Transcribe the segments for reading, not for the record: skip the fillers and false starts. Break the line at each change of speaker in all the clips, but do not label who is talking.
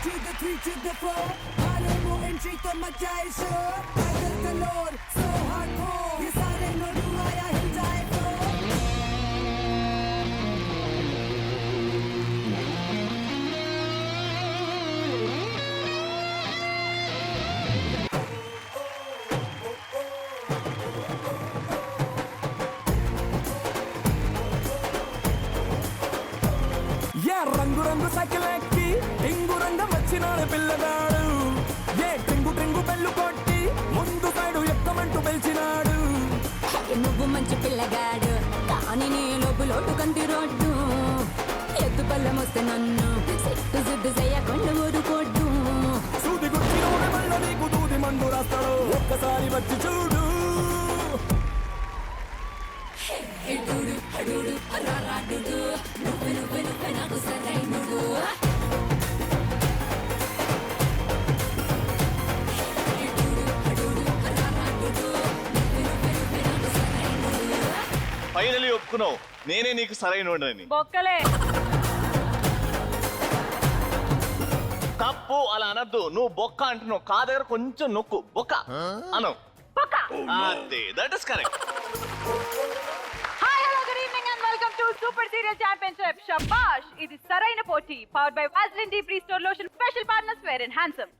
to the 3 to the 4 Haremo entry to मचा है शोर Tiger galore so hardcore ये सारे नोडू आया हिल जाए రంగు రంగు సైకిల్ ఎక్కి టింగు రంగం వచ్చినాడు పిల్లగాడు ఏ టింగు టింగు బెల్లు కొట్టి ముందు సైడు ఎక్కమంటూ పిలిచినాడు
నువ్వు మంచి పిల్లగాడు కానీ నీ లోపు లోటు కంటి రోడ్డు ఎత్తు పళ్ళం వస్తే నన్ను సిట్టు సిద్దు చేయకుండా ఊరుకోడ్డు
సూది గుర్తిలోని మళ్ళ నీకు దూది మందు రాస్తాడు ఒక్కసారి వచ్చి చూడు
ఎడుడు అడుడు రారాడుడు నువ్వు నువ్వు నువ్వు నాకు సరైనడు
ఫైనలీ ఒప్పుకున్నావు నేనే నీకు సరైనోడని.
బొక్కలే
తప్పు అలా అనద్దు. నువ్వు బొక్క అంటున్నావు, కా దగ్గర కొంచెం నొక్కు బొక్క అను.
బొక్క
అదే that is correct.
Hi hello good evening and welcome to Super Serial Championship. షబాష్, ఇది సరైన పోటీ. Powered by Vaseline Deep restore lotion, special partners Fair and Handsome.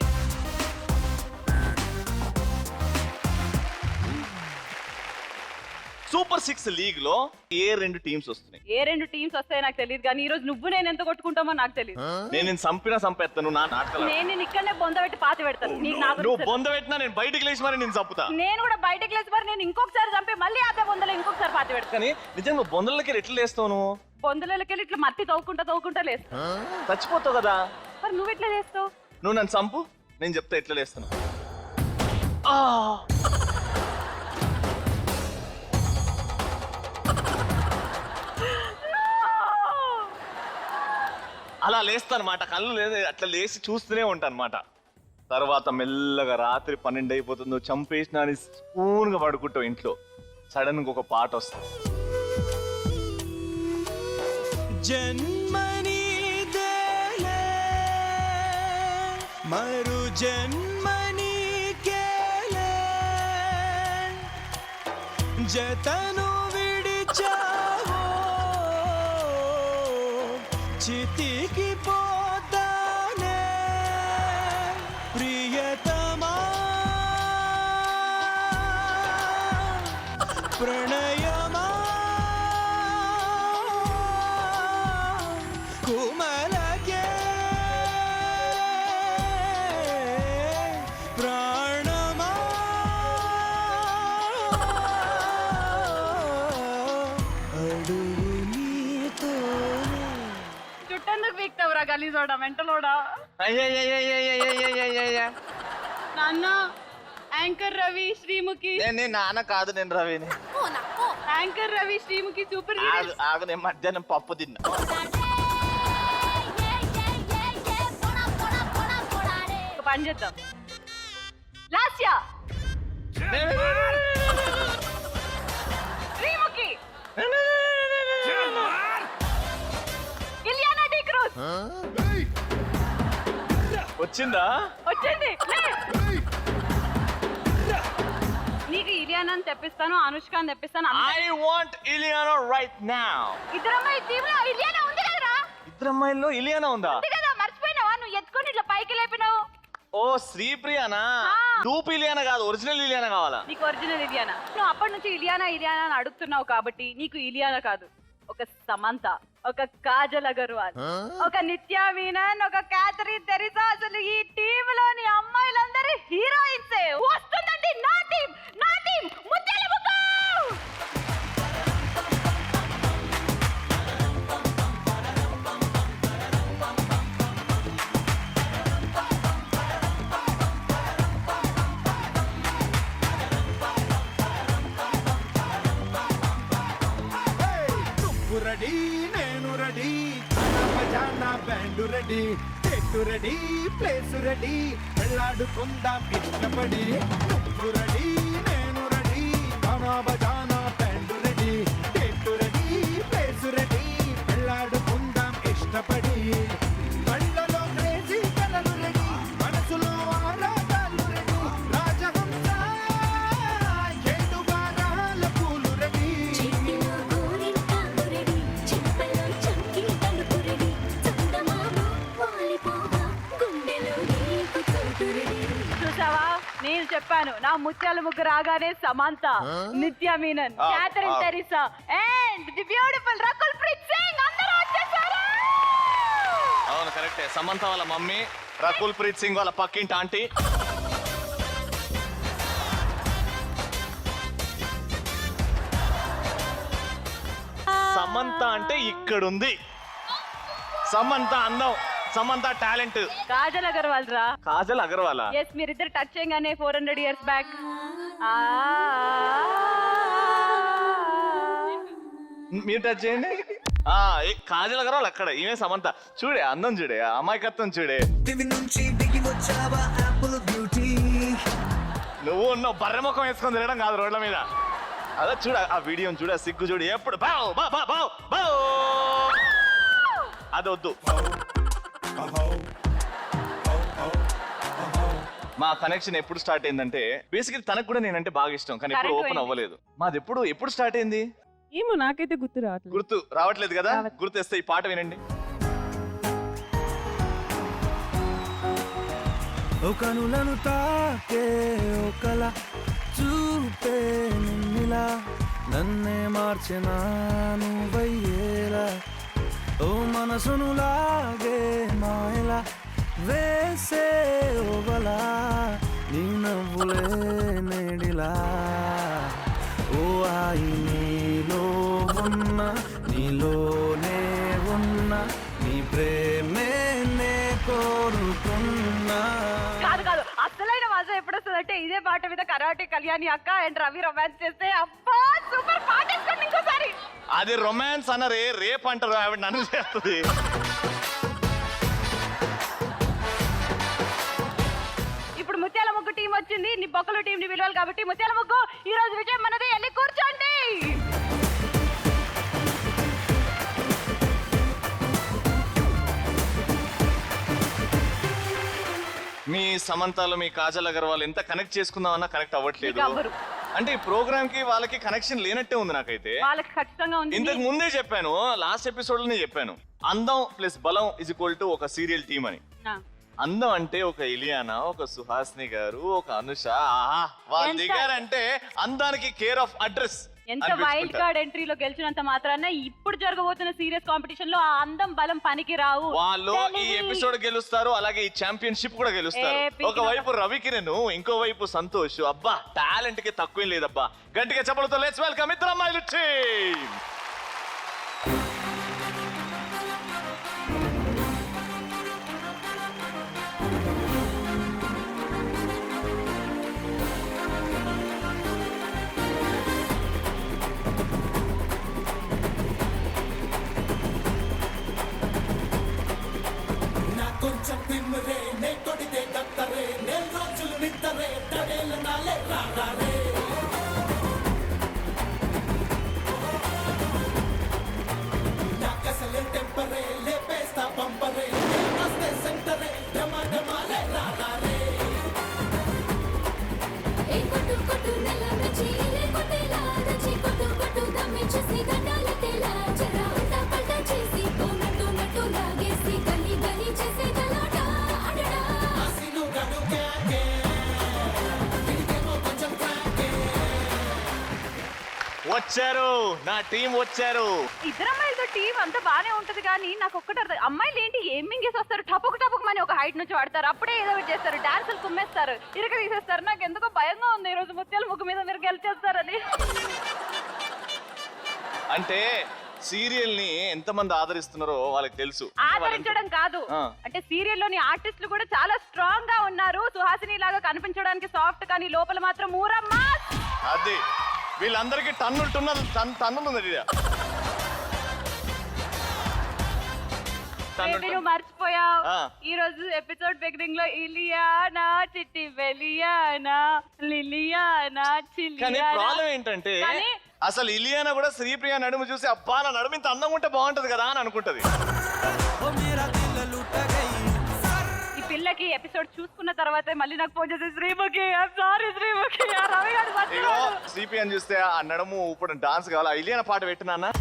Super 6 League లో ఏ రెండు టీమ్స్ వస్తున్నాయి?
ఏ రెండు టీమ్స్ వస్తాయో నాకు తెలియదు, కానీ ఈ రోజు నువ్వు నేను ఎంత కొట్టుకుంటామో నాకు తెలియదు.
నేను చంపేస్తాను నా నాటకాలు.
నేను ఇక్కడనే బొంద పెట్టి పాతి పెడతాను.
నువ్వు బొంద పెట్టినా నేను బయటికి లేచి మరి నేను చంపుతా.
నేను కూడా బయటకి లేచి మరి నేను ఇంకొకసారి చంపి మళ్ళీ అదే బొందలో ఇంకొకసారి పాతి పెడతాను.
కానీ నిజంగా నువ్వు బొందలకి ఎట్లా లేస్తావు? నువ్వు
బొందలకి ఇట్లా మట్టి తవ్వుకుంటా లేస్తావు.
చచ్చిపోతావు కదా.
మరి నువ్వు ఎట్లా లేస్తావు?
నువ్వు నన్ను చంపు, నేను చెప్తా ఎట్లా లేస్తాను. అలా లేస్తానమాట. కళ్ళు లేదు, అట్లా లేచి చూస్తూనే ఉంటానమాట. తర్వాత మెల్లగా రాత్రి 12 అయిపోతుందో చంపేసిన అని స్పూన్గా పడుకుంటావు ఇంట్లో. సడన్ గా ఒక పాట వస్తుంది.
జన్మని దేలే మరు జన్మని కేలే జతను విడిచావో చితికి పోతానే ప్రియతమా ప్రణయమా కుమలకే ప్రాణమా అడుగు నీతోనే.
చుట్టందుకు వీక్తవరా గలీజోడా మెంటలోడా. నాన్న యాంకర్ రవి శ్రీముఖి.
నేను నాన్న కాదు, నేను రవిని.
యాంకర్ రవి శ్రీముఖి సూపర్
ఆగు, నేను మధ్యాహ్నం పప్పు తిన్నా.
పని చేద్దాం. లాస్యా శ్రీముఖి ఇలియానా డి క్రూజ్.
వచ్చిందా?
వచ్చింది. నీకు ఇలియానాని తెప్పిస్తాను, అనుష్కాని తెప్పిస్తాను.
I want Ileana right now.
ఇద్దరమ్మాయి టీమ్ లో ఇలియానా ఉంది కదరా.
ఇద్దరు అమ్మాయిల్లో ఇలియానా ఉందా?
ఉంది కదా, మర్చిపోయినావా? నువ్వు ఎత్తుకొని ఇట్లా పైకి లేపినావు.
ఓ శ్రీప్రియానా? డూప్ ఇలియానా కాదు, ఒరిజినల్ ఇలియానా కావాలా?
నీకు ఒరిజినల్ ఇలియానా. నువ్వు అప్పటి నుంచి ఇలియానా అని అడుగుతున్నావు కాబట్టి నీకు ఇలియానా కాదు, ఒక సమంత, ఒక కాజల్ అగర్వాల్, ఒక నిత్య మీనన్, ఒక క్యాథరిన్ తెరిసా. అసలు ఈ టీమ్ లోని అమ్మాయిలందరూ హీరోయిన్సే. వస్తుందండి నా టీం, నా టీం ముద్దెల ముగ్గు.
రెడీ నేను రెడీ ఖజానా బ్యాండు రెడీ చెట్టు రెడీ ప్లేస్ రెడీ వెళ్ళాడుకుందాం ఇష్టపడి నువ్వు రెడీ నేను రెడీ ఖానా బజానా బ్యాండు రెడీ చెట్టు రెడీ ప్లేస్ రెడీ వెళ్ళాడుకుందాం ఇష్టపడి కళ్ళలో క్రేజీ కలలు
నేను చెప్పాను నా ముత్యాల ముగ్గు రాగానే Samantha, Nithya Menen, Catherine Tresa and the beautiful Rakul Preet Singh అందరూ వచ్చేసారు.
అవును కరెక్టే. సమంత వాళ్ళ మమ్మీ, రకుల్ ప్రీత్ సింగ్ వాళ్ళ పక్కింటి ఆంటీ. సమంత అంటే ఇక్కడుంది. సమంత అందం, సమంత టాలెంట్.
కాజల్ అగర్వాల్ రా.
కాజల్ అగర్వాల్.
ఎస్, మీరిద్దరు టచ్ చేయగానే 400 years బ్యాక్.
మీరు టచ్ చేయండి. కాజల్ అగర్వాల్ అక్కడ, ఈమె సమంత. చూడే అందం, చూడే అమాయకత్వం, చూడే. నువ్వు ఉన్నావు బర్రెముఖం వేసుకొని తిరగడం కాదు రోడ్ల మీద. అదే చూడ ఆ వీడియోని, చూడ సిగ్గు చూడు ఎప్పుడు బావ్ బావ్ బావ్ బావ్ బావ్. అదొద్దు. మా కనెక్షన్ ఎప్పుడు స్టార్ట్ అయిందంటే, బేసికలీ తనకు కూడా నేనంటే బాగా ఇష్టం, కానీ ఎప్పుడు ఓపెన్ అవ్వలేదు. మాది ఎప్పుడు స్టార్ట్ అయింది
ఏమో నాకైతే గుర్తు
రావట్లేదు కదా. గుర్తొస్తే ఈ పాట వినండి.
కనులను తాకే ఒకలా చూపే నిన్నిలా, నన్నే మార్చిన నువ్వయ్యేలా, ఓ మనసును లాగే మాయలా వేసే ఓవలా, నీ నవ్వులే నేడిలా, ఓ ఆయి నీలో ఉన్న, నీలోనే ఉన్న, నీ ప్రేమే నే కోరుకున్నా.
కాదు, అసలైన మజా ఎప్పుడు వస్తుందంటే ఇదే పాట మీద కరాటే కళ్యాణి అక్క అండ్ రవి రొమాన్స్ చేస్తే, అబ్బా సూపర్ పాట వేసుకోండి ఇంకోసారి.
అది రొమాన్స్ అనరే, రేప్ అంటారు. ఆవిడ నన్ను చేస్తుంది.
ఇప్పుడు ముత్యాల ముగ్గు టీం వచ్చింది, నీ బొక్కలు టీం ని పిలవాలి కాబట్టి ముత్యాల ముగ్గు ఈ రోజు విజయం మనదే. వెళ్ళి కూర్చోండి.
మీ సమంతలో మీ కాజల్ అగర్వాల్ ఎంత కనెక్ట్ చేసుకుందామన్నా కనెక్ట్ అవ్వట్లేదు. అంటే ఈ ప్రోగ్రామ్ కి వాళ్ళకి కనెక్షన్ లేనట్టే ఉంది నాకైతే.
వాళ్ళకి ఖచ్చితంగా ఉంది.
ఇంతకు ముందే చెప్పాను, లాస్ట్ ఎపిసోడ్ లోనే చెప్పాను, అందం ప్లస్ బలం ఇజ్ ఈక్వల్ టు ఒక సీరియల్ టీమ్ అని. అందం అంటే ఒక ఇలియానా, ఒక సుహాసిని గారు, ఒక అనుష. ఆహా, వాళ్ళ దిగారంటే అందానికి కేర్ ఆఫ్ అడ్రస్.
ఎంత వైల్డ్ కార్డ్ ఎంట్రీలో గెలిచినంత మాత్రాన ఇప్పుడు జరగబోతున్న సీరియస్ కాంపిటీషన్ లో ఆ అందం బలం పనికి రావు.
వాళ్ళు ఈ ఎపిసోడ్ గెలుస్తారు, అలాగే ఈ ఛాంపియన్షిప్ కూడా గెలుస్తారు. ఒకవైపు రవికిరణ్, ఇంకోవైపు సంతోష్. అబ్బా టాలెంట్ కి తక్కువ లేదబ్బా. గట్టిగా చెప్పలతో లెట్స్ వెల్కమ్ ఇద్దరు అమ్మాయిలు టీమ్. వచ్చారు, నా టీం వచ్చారు.
ఇద్దరు అమ్మాయిలతో టీం అంతా బానే ఉంటది కానీ నాకు ఒక్కటి అమ్మాయిలు ఏంటి ఏం మింగేసి వస్తారు, టపక్ టపక్ మని ఒక హైట్ నుంచి వాడతారు, అప్పుడే ఏదో ఒకటి చేస్తారు, డాన్సులు కుమ్మేస్తారు, ఇరగ తీసేస్తారు. నాకు ఎందుకో భయంగా ఉంది ఈ రోజు ముత్యాల ముగ్గు మీద మీరు గెలిచేస్తారని.
అంటే సీరియల్ ని ఎంతమంది ఆదరిస్తున్నారో వాళ్ళకి తెలుసు.
ఆదరించడం కాదు, అంటే సీరియల్ లోని ఆర్టిస్టులు కూడా చాలా స్ట్రాంగ్ గా ఉన్నారు. సుహాసిని లాగా కనిపించడానికి సాఫ్ట్, కానీ లోపల మాత్రం ఊరమ్మ.
అది వీళ్ళందరికీ టన్నులు
మర్చిపోయావు. ఈ రోజు ఎపిసోడ్ బిగినింగ్ లో ఇలియానా, చిట్టి వెలియానా, లిలియానా,
కానీ ప్రాబ్లం ఏంటంటే అసలు ఇలియానా కూడా శ్రీప్రియ నడుము చూసి అబ్బా నా నడుము ఇంత అందంగా ఉంటే బాగుంటది కదా అని అనుకుంటది.
ఈ పిల్లకి ఎపిసోడ్ చూసుకున్న తర్వాత మళ్ళీ నాకు ఫోన్ చేసి శ్రీముఖి, సారీ శ్రీముఖి, రవి గారు
శ్రీప్రియ చూస్తే ఆ నడుము ఇప్పుడు డాన్స్ కావాలా, ఇలియానా పాట పెట్టినా.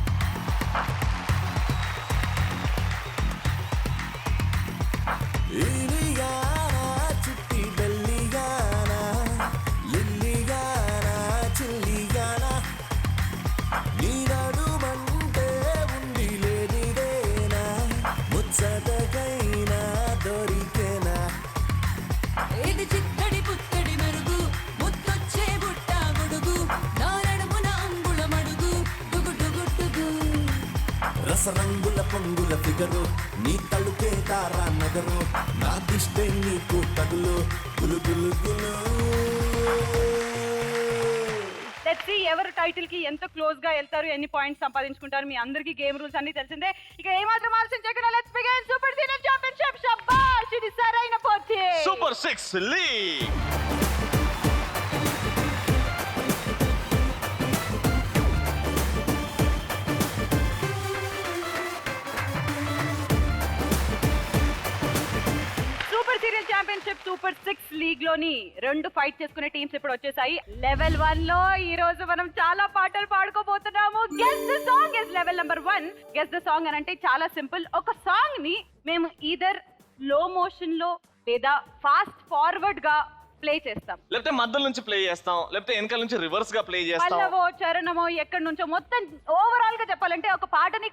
రసరంగుల పొంగుల ఫిగరు నీ తలుపే తారా నగరు నా దిష్టే నీకు తగులు గులు గులు గులు
లెట్స్ సీ ఎవరు టైటిల్ కి ఎంత క్లోజ్ గా వెళ్తారు, ఎన్ని పాయింట్స్ సంపాదించుకుంటారు. మీ అందరికీ గేమ్ రూల్స్ అన్ని తెలిసిందే. ఇక ఏమాత్రం ఆలస్యం చేయకుండా let's begin super senior championship. శభాష్, ఇది సరైన పోటీ.
Super 6 league.
Championship super 6 league లోని 2 ఫైట్ చేసుకునే టీమ్స్ ఇప్పుడు వచ్చేసాయి. లెవెల్ 1 లో ఈ రోజు మనం చాలా పాటలు పాడుకోబోతున్నాము. Guess the song is level number 1. Guess the song అని అంటే చాలా సింపుల్. ఒక సాంగ్ ని మేము ఈదర్ లో మోషన్ లో లేదా ఫాస్ట్ ఫార్వర్డ్ గా ప్లే చేస్తాం,
లేకపోతే మధ్యలో నుంచి ప్లే చేస్తాం, లేకపోతే వెనకాల నుంచి రివర్స్ గా ప్లే చేస్తాం.
పల్లవో చరణమో ఎక్కడి నుంచో మొత్తం ఓవరాల్ గా చెప్పాలంటే ఒక పాటని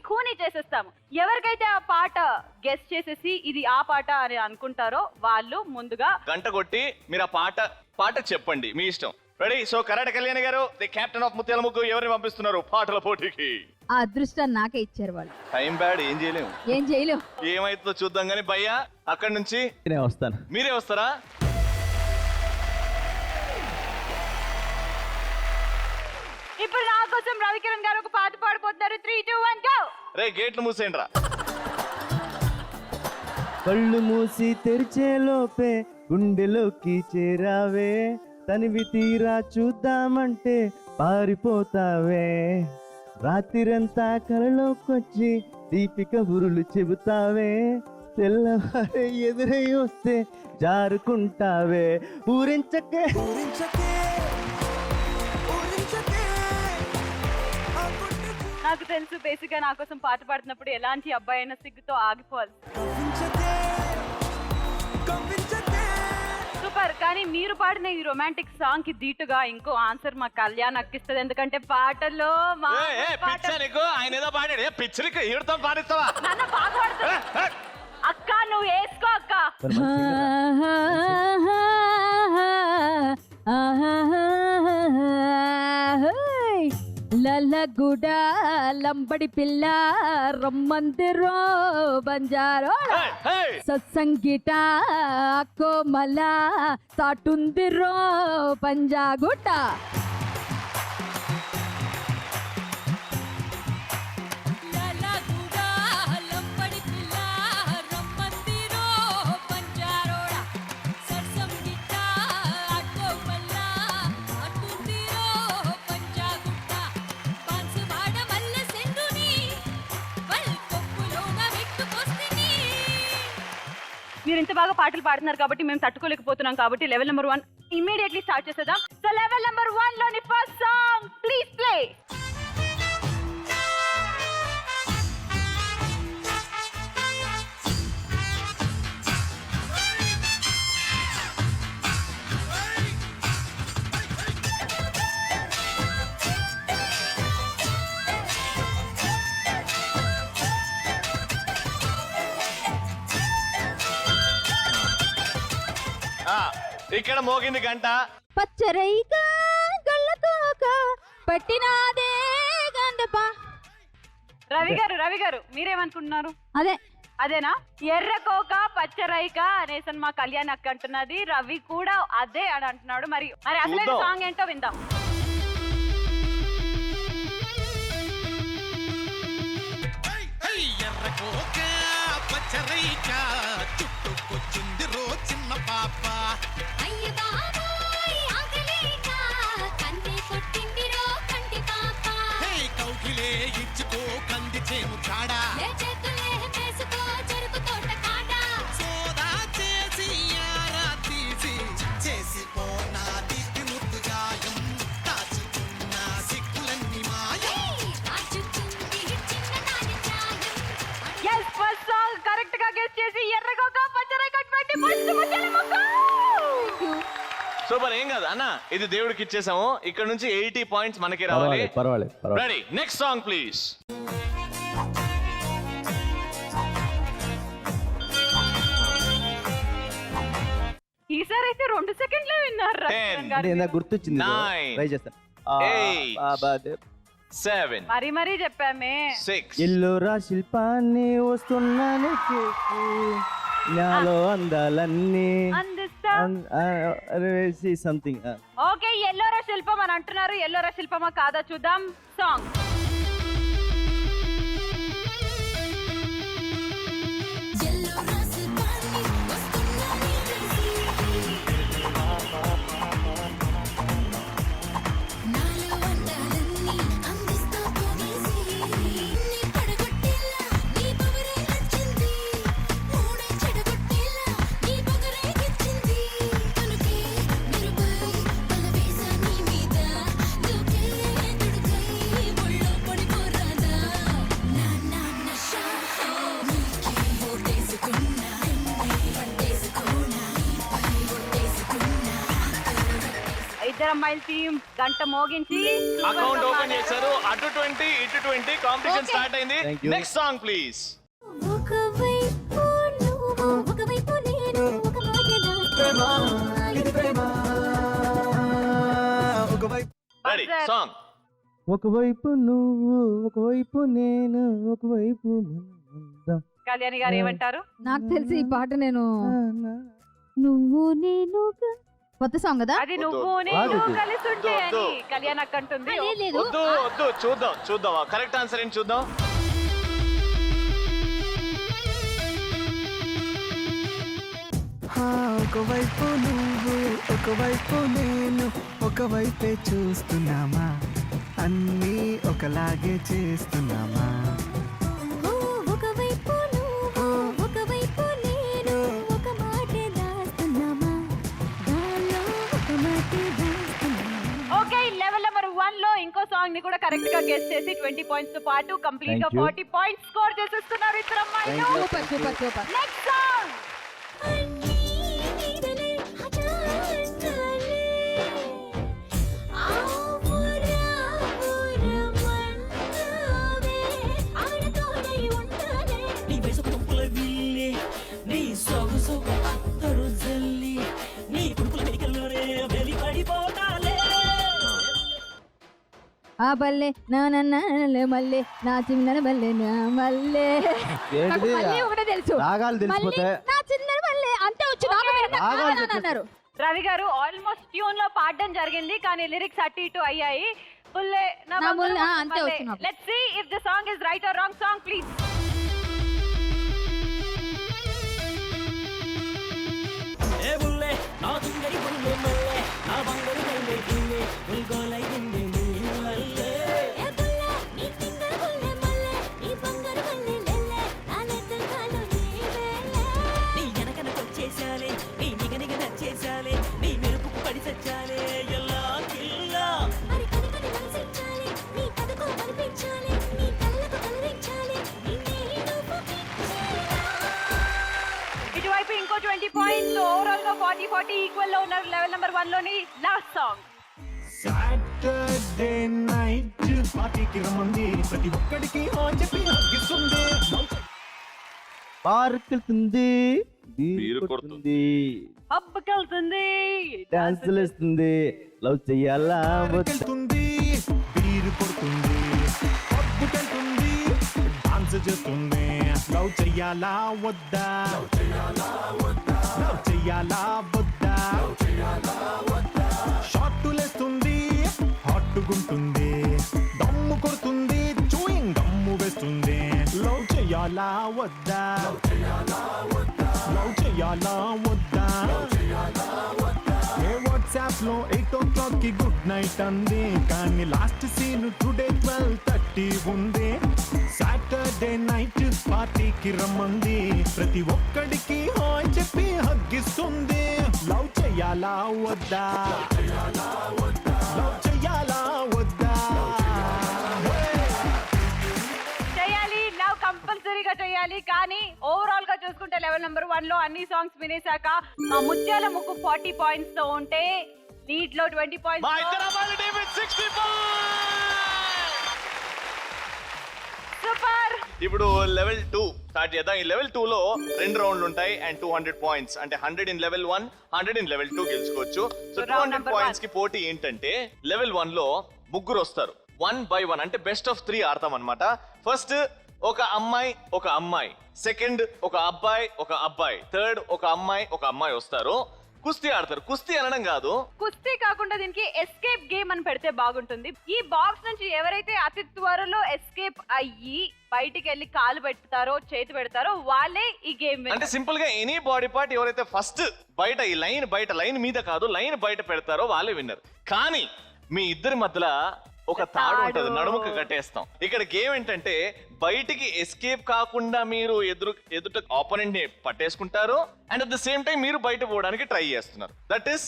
ఖూని చేసేస్తాము. ఎవరికైతే ఆ పాట గెస్ చేసేసి ఇది ఆ పాట అని అనుకుంటారో వాళ్ళు ముందుగా
గంట కొట్టి మీరు ఆ పాట చెప్పండి, మీ ఇష్టం. రెడీ? సో కరాట కళ్యాణ్ గారు, ది కెప్టెన్ ఆఫ్ ముత్యాల ముగ్గు, ఎవరిని పంపిస్తున్నారు పాటల పోటీకి?
ఆ అదృష్టాన్ని నాకే ఇచ్చారు వాళ్ళు.
టైం బ్యాడ్, ఏం చేయలేము. ఏమైతుందో చూద్దాం గానీ భయ్యా అక్కడి నుంచి
వస్తాను.
మీరే వస్తారా?
ఇప్పుడు నా కోసం రవికిరణ్ గారు ఒక పాట పాడిపోతున్నారు. 3, 2, 1 గో.
రే గేట్లు మూసేయండి రా.
కళ్ళు మూసి తెరిచే లోపే గుండెలోకి చేరావే, తనివి తీరా చూద్దామంటే పారిపోతావే, రాత్రిరంతా కలలోకొచ్చి దీపిక బురులు చెబుతావే, తెల్లవారే ఎదురై వస్తే జారుకుంటావే, ఊరించకే
నాకు తెలుసు బేసిక్ గా నా కోసం పాట పాడుతున్నప్పుడు ఎలాంటి అబ్బాయి అయినా సిగ్గుతో ఆగిపోవాలి. సూపర్. కానీ మీరు పాడిన ఈ రొమాంటిక్ సాంగ్ కి దీటుగా ఇంకో ఆన్సర్ మా కళ్యాణ్ అక్కిస్తుంది. ఎందుకంటే పాటలో
ఆయన ఏదో పాడాడు, పిచ్చరికి ఈడుతో పాడిస్తావా?
నాన్న బాగా పాడుతున్నా. అక్క నువ్వు వేసుకో అక్క.
లల్లగుడ లంబడి పిల్ల రమ్మందిరో బంజారో సత్సంగిట కోమల సాటుందిరో పంజాగుట్ట.
మీరు ఇంత బాగా పాటలు పాడుతున్నారు కాబట్టి మేము తట్టుకోలేకపోతున్నాం. కాబట్టి లెవెల్ నెంబర్ 1 ఇమ్మీడియట్లీ స్టార్ట్ చేసేద్దాం. సో లెవెల్ నెంబర్ 1 లోని ఫస్ట్ సాంగ్ ప్లీజ్ ప్లే.
ఇక్కడ మోగింది గంట.
పచ్చరైక గళ్ళతోక పట్టినాదే గండప.
రవి గారు మీరేమనుకుంటున్నారు? అదేనా? ఎర్రకోక పచ్చరైక అనేసి మా కళ్యాణ్ అక్క అంటున్నది. రవి కూడా అదే అని అంటున్నాడు. మరి అసలు సాంగ్ ఏంటో విందాం.
ఎర్రకోక పచ్చరైక చుట్టుకొచ్చింది రో చిన్న పాప, కౌకిలే ఇచ్చుకో కంది చేము చాడా, సోదా చేసి యారా తీసి చేసిపో నాది విముక్తి గాయం, దాచుకున్న సిక్కులన్నీ మాయం.
కరెక్ట్ గా గెస్ చేసి ఎర్రకోక పచ్చరైక 20 పాయింట్స్ ముత్యాల ముగ్గు.
సూపర్. ఏం కాదు అన్న, ఇది దేవుడికి ఇచ్చేసాము. ఇక్కడ నుంచి 80 పాయింట్స్ మనకి రావాలి.
పర్వాలేదు.
రెడీ? Next song please.
ఈసారి అయితే 2 సెకండ్లే విన్నారు.
10,
గుర్తొచ్చింది.
9,
ట్రై చేస్తాను.
8, 7
మరీ చెప్పామే.
6
ఎల్లోరా శిల్పాన్ని వస్తున్నాను కేకు నాలో అందాలన్నీ
అందిస్తా.
సంథింగ్
ఓకే, ఎల్లోరా శిల్పం అని అంటున్నారు. ఎల్లోరా శిల్పమా కాదా చూద్దాం. సాంగ్ ఇద్దరమ్మాయిల టీం గంట మోగించి
అకౌంట్ ఓపెన్ చేశారు. అటు 20 ఇటు 20 కాంపిటీషన్ స్టార్ట్ అయింది.
Thank you.
Next song please.
ఒకవైపు నువ్వు ఒకవైపు నేను ఒక
రెడీ సాంగ్.
ఒకవైపు నువ్వు ఒకవైపు నేను ఒకవైపు మనం ఉందాం.
కళ్యాణి గారు ఏమంటారు?
నాకు తెలిసి ఈ పాట నేను నువ్వు నేను కొత్త సాంగ్ కదా
అది నువ్వు నేను
ఆగు.
కలిసి ఉంటే
వద్దు,
అని కళ్యాణ్ అక్క అంటుంది.
లేదు
వద్దు చూద్దాం కరెక్ట్ ఆన్సర్ ఏంటి చూద్దాం.
ఒకవైపు నువ్వు ఒకవైపు నేను ఒకవైపే చూస్తున్నామా, అన్నీ ఒకలాగే చేస్తున్నామా.
ఒకవైపు నువ్వు ఒకవైపు నేను ఒక మాట దాస్తున్నామా, దానిలో ఒక మాట దాస్తున్నామా.
ఓకే, లెవెల్ నెంబర్ 1 లో ఇంకో సాంగ్ ని కూడా కరెక్ట్ గా గెస్ చేసి 20 పాయింట్స్ తో పాటు కంప్లీట్ గా
Thank you.
40 పాయింట్స్ స్కోర్ చేసేస్తున్నారు ఇద్దరు అమ్మాయిలు.
Super super super
next song
అన్నీ నీదలే హఠాత్తులే ఆవురా ఊరమన్నావే ఆడతోనే ఉంటానే
నీ వయసు తుంపుల విల్లి నీ సొగసు అత్తరు జల్లి నీ కుడుపుల మెడికల్లోనే వెలి పడిపోతాలే.
ఆ బల్లే నా నన్నలే మల్లె నా చిన్న బల్లె నా మల్లె నాకు
ఏంటిది?
మళ్ళీ ఒకటే తెలుసు
రాగాలు తెలిసిపోతే
మళ్ళీ నా చిన్న మల్లె అంతే వచ్చు నాకు మీరు నాకు
రాగాలు
కావాలని
చెప్పేసి-
అన్నారు
రవి గారు ఆల్మోస్ట్ ట్యూన్ లో పాడడం జరిగింది కానీ లిరిక్స్ అటు ఇటు అయ్యాయి. పుల్లే నా
నా ముల్లె,
బంగారు
అంతే
మల్లె.
వచ్చు నాకు.
Let's see if the song is right or wrong. Song please.
ఏ బుల్లే నా తుంగరి బుల్లె మల్లె నా బంగారు మల్లె గిల్లె ఉల్గోలై గిందె నీ మల్లె.
ఏ బుల్లె నీ సింగర్ బుల్లె మల్లె నీ బంగారు మల్లె లెల్లె నా నెత్తకాలు నీవేలే
నీ వెనకన వచ్చేసాలే నీ నిగనిగ నచ్చేసాలే నీ మెరుపుకు పడి సచ్చాలే ఎల్లా కిల్లా.
మరి కనికని మనసిచ్చాలి నీ కథకు కనిపించాలి నీ కళ్ళకు కలరించాలి నిన్నే నువ్వు
ఇటువైపు ఇంకో 20 పాయింట్స్. ఓవరాల్ గా 40 ఈక్వల్ లో ఉన్నారు లెవెల్ నెంబర్ 1 లోని. లాస్ట్ సాంగ్
సాటర్డే నైట్ పార్టీకి రమ్మంది, ప్రతి ఒక్కడికి అని చెప్పి హక్కిస్తుంది.
పార్క్ వెళ్తుంది
బీరు
బీరు
కొడుతుంది.
కొడుతుంది
పబ్ కెళ్తుంది
డాన్సులు వేస్తుంది లవ్ చెయ్యాలా
వెళ్తుంది బీరు కొడుతుంది, పబ్బుకెళ్తుంది డాన్స్ చేస్తుంది. లవ్ చెయ్యాలా వద్దా, లవ్ చెయ్యాలా వద్దా, షార్టులేస్తుంది హాట్టుగుంటుంది, దమ్ము కొడుతుంది చూయింగ్ దమ్ము వేస్తుంది. లవ్ చెయ్యాలా వద్దా, లవ్ చెయ్యాలా వద్దా. ఏ వాట్సాప్ లో 8 o'clock కి గుడ్ నైట్ అంది, కానీ లాస్ట్ సీన్ టుడే 12:30 ఉంది. సాటర్డే నైట్ పార్టీకి రమ్మంది, ప్రతి ఒక్కడికి హాయ్ చెప్పి హగ్గిస్తుంది. లవ్ చెయ్యాలా వద్దా, లవ్ చెయ్యాలా వద్దా.
చేయాలి. లవ్ కంపల్సరీగా చేయాలి. కానీ ఓవరాల్ గా చూసుకుంటే లెవెల్ నెంబర్ 1 లో అన్ని సాంగ్స్ వినేశాక మా ముత్యాల ముగ్గు 40 పాయింట్స్ తో ఉంటే లీడ్ లో 20
మా ఇద్దరు
పాయింట్స్.
అమ్మాయిల టీం విత్ 60
సూపర్.
ఇప్పుడు లెవెల్ 2 స్టార్ట్ చేద్దాం. ఈ లెవెల్ 2 లో 2 రౌండ్లు ఉంటాయి అండ్ 200 పాయింట్స్ అంటే 100 ఇన్ లెవెల్ 1 100 ఇన్ లెవెల్ 2 గెలుచుకోవచ్చు. So
So, round
200
number
points కి పోటీ ఏంటంటే లెవెల్ 1 లో ముగ్గురు వస్తారు. 1 by 1 అంటే బెస్ట్ ఆఫ్ 3 ఆడతాం అనమాట. ఫస్ట్ ఒక అమ్మాయి, సెకండ్ ఒక అబ్బాయి, థర్డ్ ఒక అమ్మాయి వస్తారు, కుస్తీ ఆడతారు. కుస్తీ అనడం కాదు,
కుస్తీ కాకుండా దీనికి ఎస్కేప్ గేమ్ అని పెడితే బాగుంటుంది. ఈ బాక్స్ నుంచి ఎవరైతే అతి త్వరలో ఎస్కేప్ అయ్యి బయటికి వెళ్ళి కాలు పెడతారో చేతి పెడతారో వాళ్ళే ఈ గేమ్.
అంటే సింపుల్ గా ఎనీ బాడీ పార్ట్ ఎవరైతే ఫస్ట్ బయట ఈ లైన్ మీద కాదు లైన్ బయట పెడతారో వాళ్ళే విన్నర్. కానీ మీ ఇద్దరి మధ్యలో ఒక తాడు ఉంటుంది, నడుముకు కట్టేస్తాం. ఇక్కడ గేమ్ ఏంటంటే బయటికి ఎస్కేప్ కాకుండా మీరు ఎదుట ఆపోనెంట్ ని పట్టేసుకుంటారు and at the same time మీరు బయట పోవడానికి ట్రై చేస్తున్నారు. దట్ ఈస్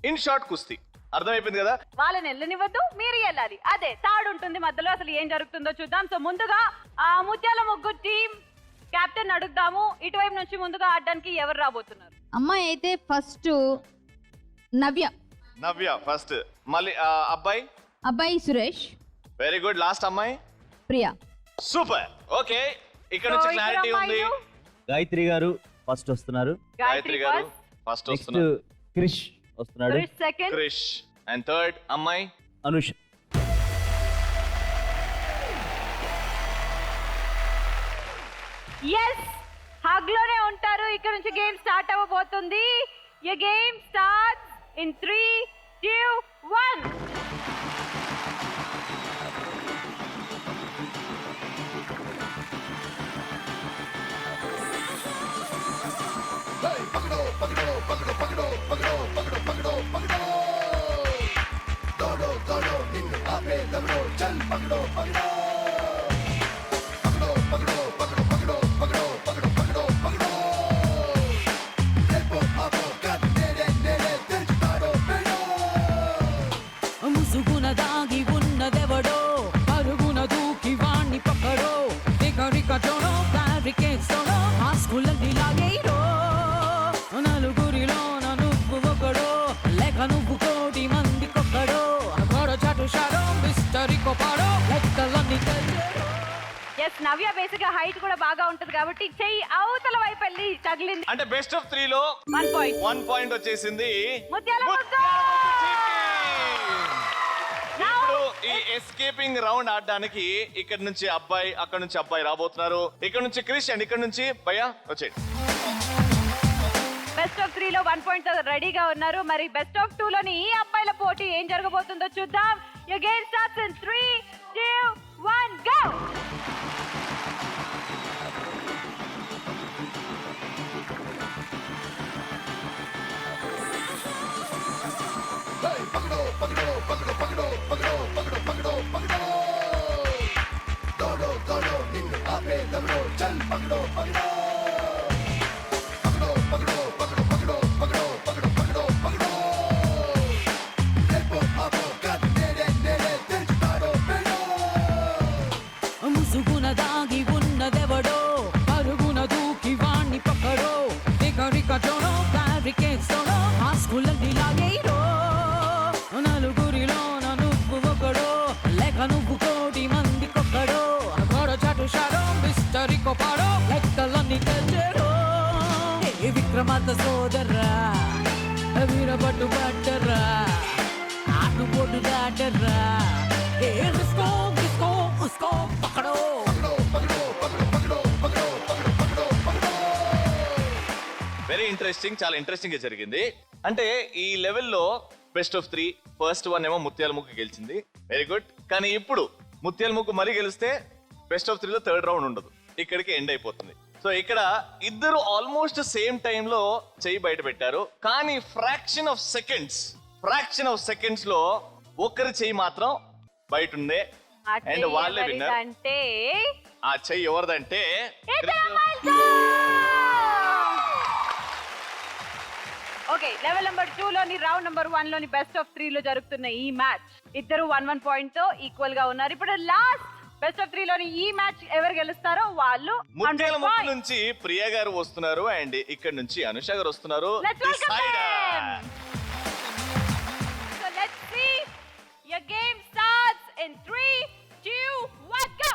ఇన్ షార్ట్ కుస్తీ. అర్థమైపోయింది కదా?
వాళ్ళని వెళ్ళనివ్వద్దు, మీరు వెళ్ళాలి. అదే తాడు ఉంటుంది మధ్యలో. అసలు ఏం జరుగుతుందో చూద్దాం. సో ముందుగా ముత్యాల ముగ్గు టీం కెప్టెన్ అడుగుదాము. ఇటువైపు నుంచి ముందుగా ఆడడానికి ఎవరు రాబోతున్నారు?
అమ్మాయి అయితే ఫస్ట్
నవ్య ఫస్ట్, మళ్ళీ
అబ్బాయి సురేష్,
వెరీ గుడ్. లాస్ట్ అమ్మాయి
ప్రియా.
సూపర్. ఓకే, ఇక్కడ నుంచి క్లారిటీ ఉంది.
గాయత్రి గారు ఫస్ట్ వస్తున్నారు,
గాయత్రి గారు ఫస్ట్
నెక్స్ట్
వస్తున్నారు,
క్రిష్ వస్తున్నాడు,
సెకండ్
క్రిష్ అండ్ థర్డ్ అమ్మాయి
అనుష.
ఎస్, హగ్లోనే ఉంటారు. ఇక్కడ నుంచి గేమ్ స్టార్ట్ అవ్వబోతుంది. ఈ గేమ్ స్టార్ట్స్ ఇన్ 3, 2, 1.
ముసుగున దాగి ఉన్నదెవడో, పరుగున దూకి వాణ్ణి పక్కడో, రికటోడో బ్యారికేడ్స్తోడో, మాస్కులని లాగేయడో, నలుగురిలో నువ్వు ఒకడో, లేక నువ్వు కోటి మంది కొక్కడో, గొడవ చాటు షాడో, మిస్టరీ కొపాడో, లెక్కలన్నీ తెలియడో.
ఎస్, నవ్య బేసిక్ గా హైట్ కూడా బాగా ఉంటది కాబట్టి చెయ్యి అవతల వైపు వెళ్ళి తగిలింది.
అంటే బెస్ట్ ఆఫ్ 3 లో 1 పాయింట్ వచ్చేసింది
ముత్యాల ముగ్గు.
ఇప్పుడు ఈ ఎస్కేపింగ్ రౌండ్ ఆడడానికి ఇక్కడ నుంచి అబ్బాయి, అక్కడ నుంచి అబ్బాయి రాబోతున్నారు. ఇక్కడ నుంచి క్రిష్ అండ్ ఇక్కడ నుంచి భయ్యా వచ్చేయండి.
బెస్ట్ ఆఫ్ 3 లో 1 పాయింట్ రెడీగా ఉన్నారు. మరి బెస్ట్ ఆఫ్ 2 లోని ఈ అబ్బాయిల పోటీ ఏం జరగబోతుందో చూద్దాం. Your game starts in 3, 2, 1 go.
ముసుగున దాగి ఉన్నదెవడో, పరుగున దూకి వాణ్ణి పక్కడో, రికటోడో బ్యారికేడ్స్తోడో, మాస్కులని లాగేయడో, నలుగురిలో నువ్వు ఒకడో, లేక నువ్వు కోటి మంది కొక్కడో, గొడవ చాటు షాడో, మిస్టరీ కొపాడో, లెక్కలన్నీ తెలియడో. ఏ విక్రమార్క సోదర్రా, వీరబట్టు పట్టరా, ఆటుపోటు దాటరా, ఏ రిస్కో పక్కడో.
వెరీ ఇంట్రెస్టింగ్, చాలా ఇంట్రెస్టింగ్ గా జరిగింది. అంటే ఈ లెవెల్లో బెస్ట్ ఆఫ్ 3 ఫస్ట్ 1 ఏమో ముత్యాల ముగ్గు గెలిచింది, వెరీ గుడ్. కానీ ఇప్పుడు ముత్యాల ముగ్గు మరి గెలిస్తే బెస్ట్ ఆఫ్ 3 లో థర్డ్ రౌండ్ ఉండదు, ఇక్కడికి ఎండ్ అయిపోతుంది. సో ఇక్కడ ఇద్దరు ఆల్మోస్ట్ సేమ్ టైమ్ లో చెయ్యి బయట పెట్టారు. కానీ ఫ్రాక్షన్ ఆఫ్ సెకండ్స్ లో ఒక్కరి చెయ్యి మాత్రం బయట ఉందే అండ్ వాళ్ళే విన్నర్.
అంటే
ఆ చెయ్యి ఎవరిదంటే
ఓకే, లెవెల్ నెంబర్ 2 లోని రౌండ్ నెంబర్ 1 లోని బెస్ట్ ఆఫ్ 3 లో జరుగుతున్న ఈ మ్యాచ్ ఇద్దరు 1-1 పాయింట్ తో ఈక్వల్ గా ఉన్నారు. ఇప్పుడు లాస్ట్ బెస్ట్ ఆఫ్ 3 లోని ఈ మ్యాచ్ ఎవరు గెలుస్తారో వాళ్ళు
ముత్యాల ముగ్గు నుంచి ప్రియా గారు వస్తున్నారు అండ్ ఇక్కడ నుంచి అనుష గారు వస్తున్నారు.
So let's see. Your game starts in 3, 2, 1 go.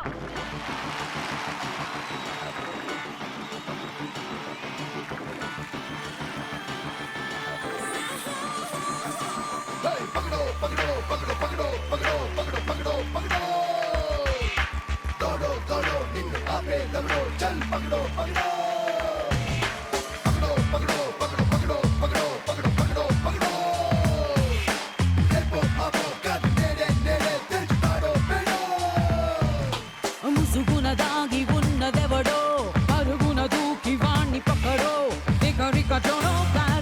పకడో పకడో పకడో పకడో పకడో పకడో పకడో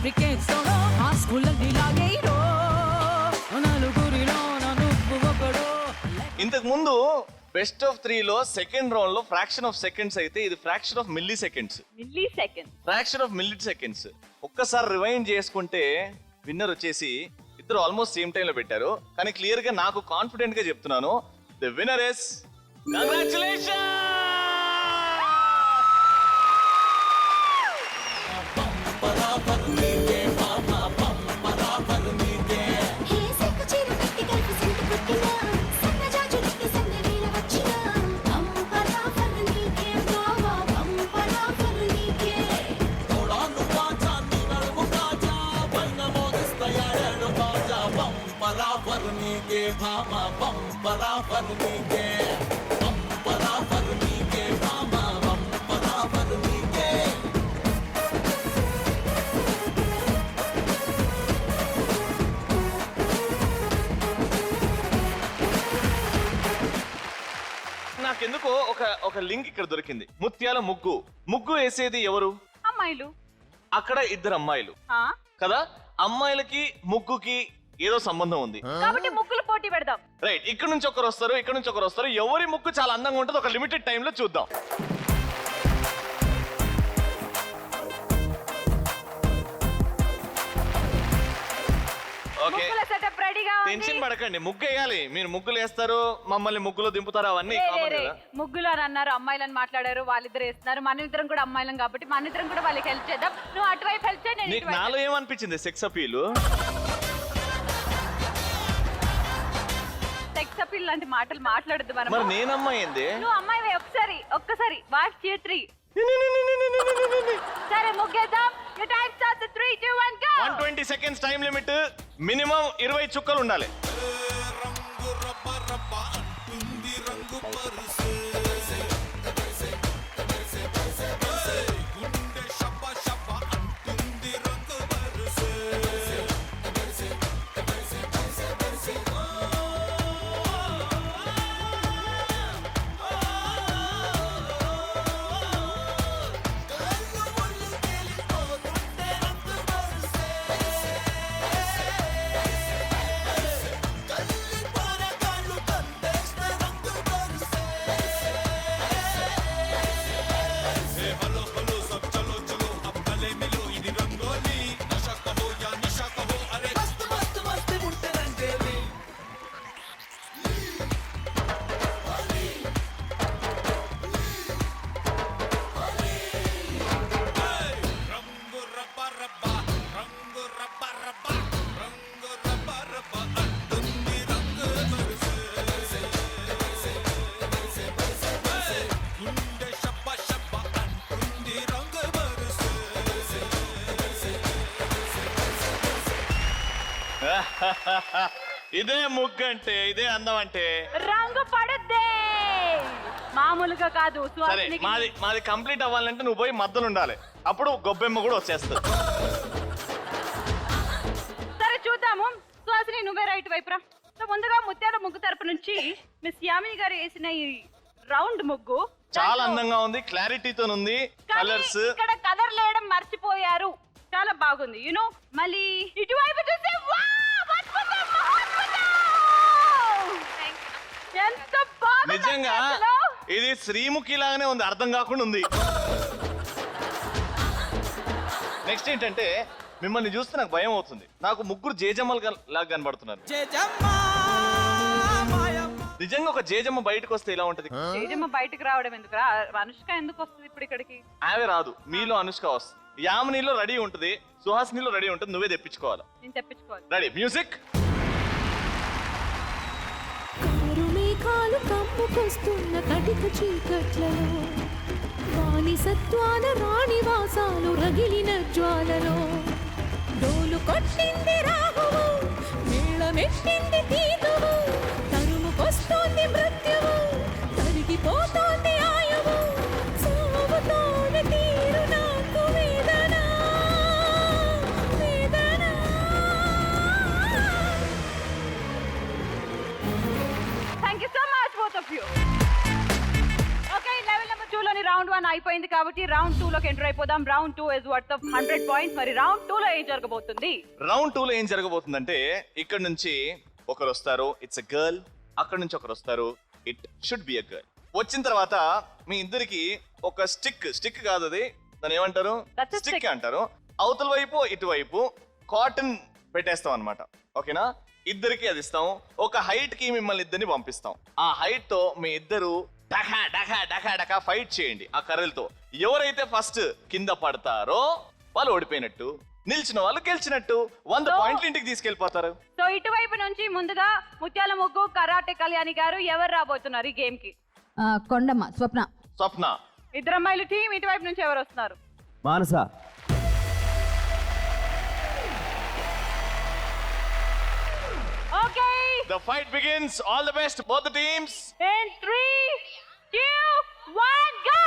ఫ్యాబ్రికేట్స్లో ఆ స్కూల్ లాగేరో నలుగురిలో నువ్వు ఒకడు.
ఇంతకు ముందు బెస్ట్ ఆఫ్ 3 లో సెకండ్ రౌండ్ లో ఫ్రాక్షన్ ఆఫ్ సెకండ్స్ అయితే ఇది fraction of milli seconds.
Milli second.
Fraction of milli seconds. ఒక్కసారి రివైండ్ చేసుకుంటే విన్నర్ వచ్చేసి ఇద్దరు ఆల్మోస్ట్ సేమ్ టైం లో పెట్టారు. కానీ క్లియర్ గా నాకు కాన్ఫిడెంట్ గా చెప్తున్నాను, ది విన్నర్ ఇస్ కంగ్రాచులేషన్. నాకెందుకో ఒక లింక్ ఇక్కడ దొరికింది. ముత్యాల ముగ్గు. ముగ్గు వేసేది ఎవరు?
అమ్మాయిలు.
అక్కడ ఇద్దరు అమ్మాయిలు
ఆ?
కదా. అమ్మాయిలకి ముగ్గుకి ఏదో సంబంధం ఉంది
కాబట్టి ముగ్గులు పోటీ పెడదాం.
రైట్. ఇక్కడ నుంచి ఒకరు వస్తారు, ఇక్కడ నుంచి ఒకరు వస్తారు. ఎవరి ముగ్గు చాలా అందంగా ఉంటుంది ఒక లిమిటెడ్ టైం లో చూద్దాం. ఓకే,
ముగ్గుల సెటప్ రెడీగా ఉంది.
టెన్షన్ పడకండి. ముగ్గు వేయాలి. మీరు ముగ్గులు వేస్తారు, మమ్మల్ని ముగ్గులో దింపుతారు, అవన్నీ కామన్ కదా.
ముగ్గులు అని అన్నారు, అమ్మాయిలని మాట్లాడారు, వాళ్ళిద్దరు వేస్తున్నారు. మన ఇద్దరం కూడా అమ్మాయిలం కాబట్టి మన ఇద్దరం కూడా వాళ్ళకి హెల్ప్ చేద్దాం. నువ్వు అటువైపు హెల్ప్ చేయి, నేను
నీకు
ఇటువైపు.
నాలో ఏమనిపించింది? Sex appeal.
సెక్స్ అపీల్ లాంటి మాటలు మాట్లాడద్దు మనం.
మరి నేనమ్మాయి ఏంది?
నువ్వు అమ్మాయివే. ఒక్కసారి వాచ్ చేయ 3. సరే ముగ్గేద్దాం. Your time starts at 3, 2, 1 go.
120 seconds time limit. Minimum 20 చుక్కలు ఉండాలి. ఇదే ముగ్గు అంటే, ఇదే అందం అంటే.
రంగు పడుద్దే, మామూలుగా కాదు.
సరే, మాది కంప్లీట్ అవ్వాలంటే నువ్వు పోయి మధ్యలో ఉండాలి. అప్పుడు గొబ్బెమ్మ కూడా వచ్చేస్తుంది.
సరే చూద్దాము. సుహాసిని నువ్వే రైట్ వైపురా. సో ముందుగా ముత్యాల ముగ్గు తరపు నుంచి మిస్ యామిని గారు వేసిన ఈ రౌండ్ ముగ్గు
చాలా అందంగా ఉంది, క్లారిటీతో ఉంది. కలర్స్
ఇక్కడ కలర్ లేయడం మర్చిపోయారు. చాలా బాగుంది. యూనో మళ్ళీ ఇటువైపు చూస్తే ఎంత బాగుంది.
నిజంగా ఇది శ్రీముఖి లాగానే ఉంది, అర్థం కాకుండా ఉంది. నెక్స్ట్ ఏంటంటే మిమ్మల్ని చూస్తే నాకు భయం అవుతుంది. నాకు ముగ్గురు జేజమ్మలు లాగా కనబడుతున్నారు. నిజంగా ఒక జేజమ్మ బయటకు వస్తే ఇలా ఉంటది.
జేజమ్మ బయటకు రావడం ఎందుకు? అనుష్క ఎందుకు వస్తుంది ఇప్పుడు ఇక్కడికి?
ఆమె రాదు, మీలో అనుష్క వస్తుంది. యామినిలో రెడీ ఉంటది, సుహాసినిలో రెడీ ఉంటుంది. నువ్వే తెప్పించుకోవాలి.
నేను తెప్పించుకోవాలి.
Ready, music.
మేఘాలు కమ్ముకొస్తున్న కటిక చీకట్లలో బానిసత్వాల రాణి వాసాలు రగిలిన జ్వాలలో డోలు కొట్టింది రాహువు, మేళమెట్టింది తీతువు, తరుముకొస్తోంది మృత్యువు, తరిగిపోతోంది ఆయువు, సాగుతోంది తీరు నాకు వేదన వేదన.
Thank you so much both of you. Okay, level number 2 లోని రౌండ్ 1 అయిపోయింది కాబట్టి కాబట్టి రౌండ్ 2 లోకి ఎంటర్ అయిపోదాం. Round 2 is worth of 100 points. మరి రౌండ్ 2 లో ఏం జరగబోతుంది?
రౌండ్ 2 లో ఏం జరగబోతుందంటే ఇక్కడ నుంచి ఒకరు వస్తారు, ఇట్స్ ఎ గర్ల్. అక్కడ నుంచి ఒకరు వస్తారు, it should be a girl. వచ్చిన తర్వాత మీ ఇద్దరికి ఒక స్టిక్ కాదు, అది దాన్ని ఏమంటారు?
That's a
stick
stick.
అంటారు. అవతల వైపు ఇటువైపు కాటన్ పెట్టేస్తాం అన్నమాట. ఓకేనా? ఇద్దరికి అది ఇస్తాం. ఒక హైట్ కి మిమ్మల్ని ఇద్దరిని పంపిస్తాం. ఆ హైట్ తో మీ ఇద్దరు డకా డకా డకా డకా ఫైట్ చేయండి ఆ కర్రలతో. ఎవరైతే ఫస్ట్ కింద పడతారో వాళ్ళు ఓడిపోయినట్టు, నిలిచిన వాళ్ళు గెలిచినట్టు. 100 పాయింట్లు ఇంటికి తీసుకెళ్లిపోతారు.
సో ఇటువైపు నుంచి ముందుగా ముత్యాల ముగ్గు కరాటే కళ్యాణి గారు ఎవరు రాబోతున్నారు ఈ గేమ్ కి?
కొండమ్మ
స్వప్న.
ఇద్దరు అమ్మాయిలు టీం. ఇటువైపు నుంచి ఎవరు వస్తున్నారు?
Manasa.
Okay,
The fight begins. All the best, both the teams.
in 3, 2, 1, go!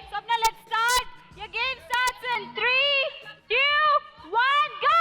Swapna, let's start. Your game starts in 3, 2, 1, go!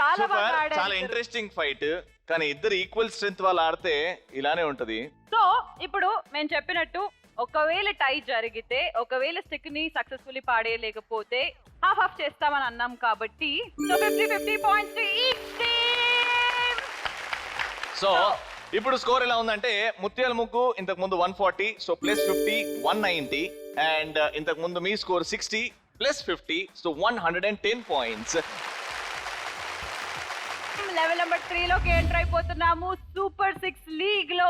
చాలా బాగా ఆడారు.
చాలా ఇంట్రెస్టింగ్ ఫైట్. కానీ ఇద్దరు ఈక్వల్ స్ట్రెంత్ వాళ్ళు ఆడితే ఇలానే ఉంటది.
సో ఇప్పుడు మేము చెప్పినట్టు ఒకవేళ టై జరిగితే, ఒకవేళ స్టిక్ ని సక్సెస్ఫుల్లీ పాడేయలేకపోతే హాఫ్ హాఫ్ చేస్తామని అన్నాం కాబట్టి so 50-50 points to each team.
So ఇప్పుడు స్కోర్ ఎలా ఉందంటే ముత్యాల ముగ్గు ఇంతకు ముందు 140, సో +50 190, అండ్ ఇంతకు ముందు మీ score 60 +50, so 110 points.
Level number 3 లోకి ఎంటర్ అయిపోతున్నాము. సూపర్ 6 లీగ్ లో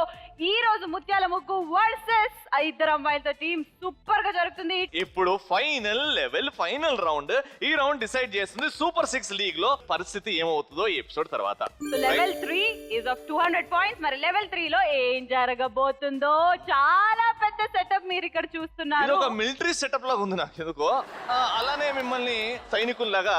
ఈ రోజు ముత్యాల ముగ్గు వర్సెస్ ఇద్దరు అమ్మాయిలతో టీం సూపర్ గా జరుగుతుంది.
ఇప్పుడు ఫైనల్ లెవెల్, ఫైనల్ రౌండ్. ఈ రౌండ్ డిసైడ్ చేస్తుంది సూపర్ 6 లీగ్ లో పరిస్థితి ఏమవుతుందో ఈ ఎపిసోడ్ తర్వాత.
Level 3 is of 200 points. మరి లెవెల్ 3 లో ఏం జరగబోతుందో చాలా పెద్ద సెటప్ మీరు ఇక్కడ చూస్తున్నారు.
ఒక మిలిటరీ సెటప్ లాగా ఉంది నాకు ఎందుకో. అలానే మిమ్మల్ని సైనికుల్లాగా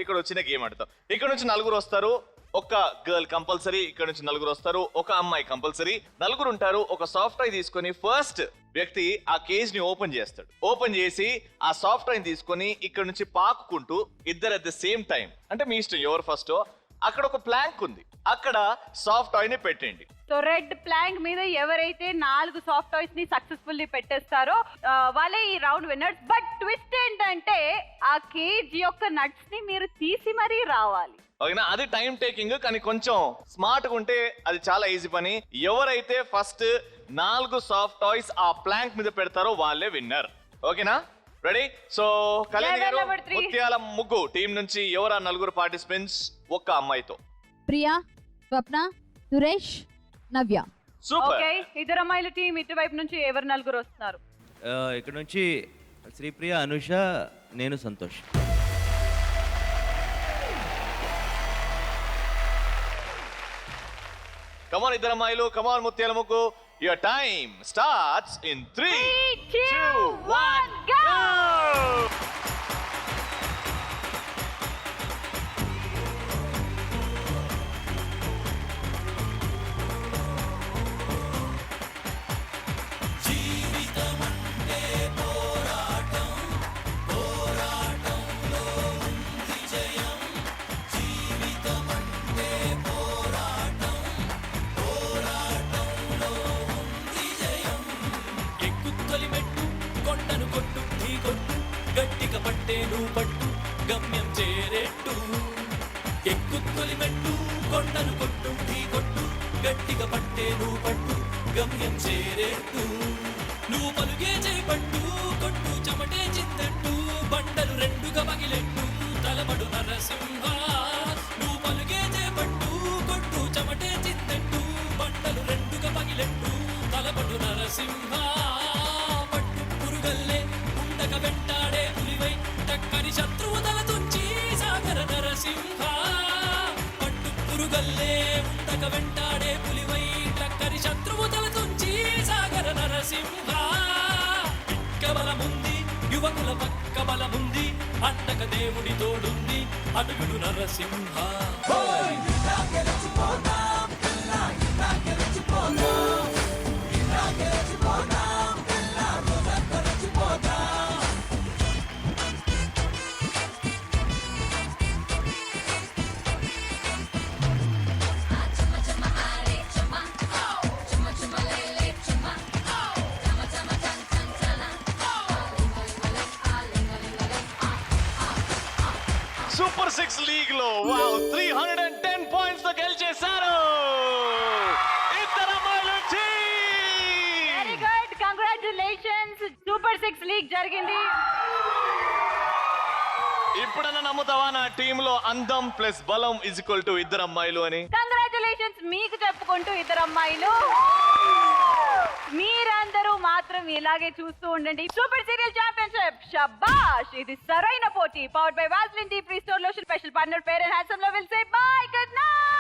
ఇక్కడ వచ్చిన గేమ్ ఆడతాం. ఇక్కడ నుంచి నలుగురు వస్తారు, ఒక గర్ల్ కంపల్సరీ. ఇక్కడ నుంచి నలుగురు వస్తారు, ఒక అమ్మాయి కంపల్సరీ. నలుగురు ఉంటారు. ఒక సాఫ్ట్ టాయ్ తీసుకొని ఫస్ట్ వ్యక్తి ఆ కేజ్ ని ఓపెన్ చేస్తాడు. ఓపెన్ చేసి ఆ సాఫ్ట్ టాయ్ తీసుకొని ఇక్కడ నుంచి పాకుకుంటూ ఇద్దరు అట్ ద సేమ్ టైం, అంటే మీ ఇష్టం ఎవరు ఫస్ట్ అక్కడ ఒక ప్లాంక్ ఉంది, అక్కడ సాఫ్ట్ టాయ్ ని పెట్టండి.
సో రెడ్ ప్లాంక్ మీద ఎవరైతే 4 సాఫ్ట్ టాయ్స్ ని సక్సెస్ఫుల్లీ పెట్టేస్తారో వాళ్ళే ఈ రౌండ్ విన్నర్స్. బట్ ట్విస్ట్ ఏంటంటే ఆ కేజ్ యొక్క నట్స్ ని మీరు తీసి మరీ రావాలి.
ఓకేనా? అది టైం టేకింగ్, కానీ కొంచెం స్మార్ట్ గా ఉంటే అది చాలా ఈజీ పని. ఎవరైతే ఫస్ట్ 4 సాఫ్ట్ టాయ్స్ ఆ ప్లాంక్ మీద పెడతారో వాళ్ళే విన్నర్. ఓకేనా? రెడీ? సో కళ్యాణి గారు,
Level number 3.
ముత్యాల ముగ్గు టీం నుంచి ఎవరా 4 పార్టిసిపెంట్స్ ఒక్క అమ్మాయితో?
ప్రియా, స్వప్న, సురేష్, నవ్య.
సూపర్.
ఓకే, ఇద్దరు అమ్మాయిల టీం ఇటువైపు నుంచి ఎవరు 4 వస్తున్నారు?
ఇక్కడ నుంచి శ్రీప్రియ, అనుష, నేను, సంతోష్.
కమాన్ ఇద్దరు అమ్మాయిలు, కమాన్ ముత్యాల ముగ్గు. Your time starts in 3, 2, 1
go!
ఎక్కుతొలి మెట్టు కొండను కొట్టు ఢీ కొట్టు గట్టిగా పట్టేను పట్టు గమ్యం చేరేట్టు. ఎక్కుతొలి మెట్టు కొండను కొట్టు ఢీ కొట్టు గట్టిగా పట్టేను పట్టు గమ్యం చేరేట్టు. నువ్వు పలుగే చేపట్టు కొట్టు చెమటే చింతట్టు బండలు రెండుగా పగిలెట్టు తలబడు నరసింహ. నువ్వు పలుగే చేపట్టు కొట్టు చెమటే చింతట్టు బండలు రెండుగా పగిలెట్టు తలబడు నరసింహ. పట్టు పురుగల్లే ఉండక వెంటాడే పులివై టక్కని శత్రువు తల తుంచి సాగర నరసింహ. పట్టు పురుగల్లే ఉండక వెంటాడే పులివై టక్కని శత్రువు తల తుంచి సాగర నరసింహ. పిక్క బలముంది యువకుల పక్క బలముంది అండక దేవుడి తోడుంది అడుగుడు నరసింహ.
సూపర్ 6 లీగ్ లో 310 పాయింట్స్ తో గెలిచేశారు ఇద్దరు అమ్మాయిల
very good, congratulations. Super 6 league జరిగింది.
ఇప్పుడన్నా నమ్ముతావా నా టీమ్ లో అందం ప్లస్ బలం ఇజ్ ఈక్వల్ టు ఇద్దరు అమ్మాయిలు అని?
కంగ్రాట్యులేషన్స్ మీకు చెప్పుకుంటూ ఇద్దరు అమ్మాయిలు. మీరందరూ మాత్రం ఇలాగే చూస్తూ ఉండండి. సూపర్ సీరియల్ ఛాంపియన్షిప్ షబాష్, ఇది సరైన పోటీ. Powered by Vaseline deep restore lotion, special partner Fair and Handsome లో will say bye, good night.